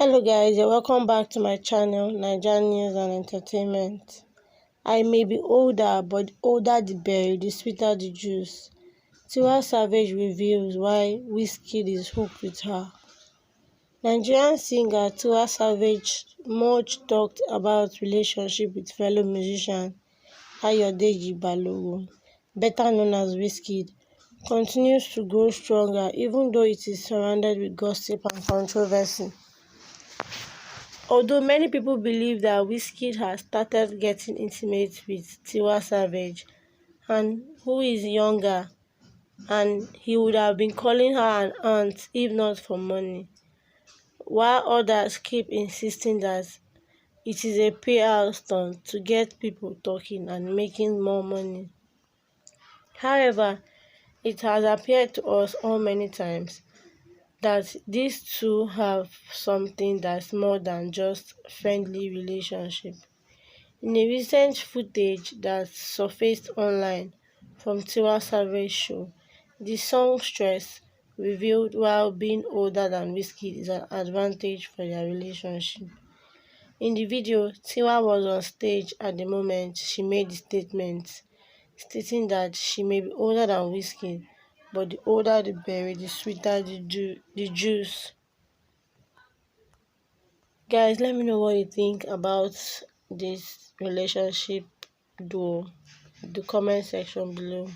Hello guys, you're welcome back to my channel, NAIJA News and Entertainment. I may be older, but the older the berry, the sweeter the juice. Tiwa Savage reveals why wizkid is hooked with her. Nigerian singer Tiwa Savage, much talked about relationship with fellow musician Ayodeji Balogun, better known as wizkid, continues to grow stronger even though it is surrounded with gossip and controversy. Although many people believe that wizkid has started getting intimate with Tiwa Savage, and who is younger, and he would have been calling her an aunt if not for money, while others keep insisting that it is a PR stunt to get people talking and making more money. However, it has appeared to us all many times that these two have something that's more than just friendly relationship. In a recent footage that surfaced online from Tiwa Savage's show, the song Stress revealed while being older than Wizkid is an advantage for their relationship. In the video, Tiwa was on stage at the moment she made the statement, stating that she may be older than Wizkid, but the older the berry, the sweeter the juice. Guys, let me know what you think about this relationship duo in the comment section below.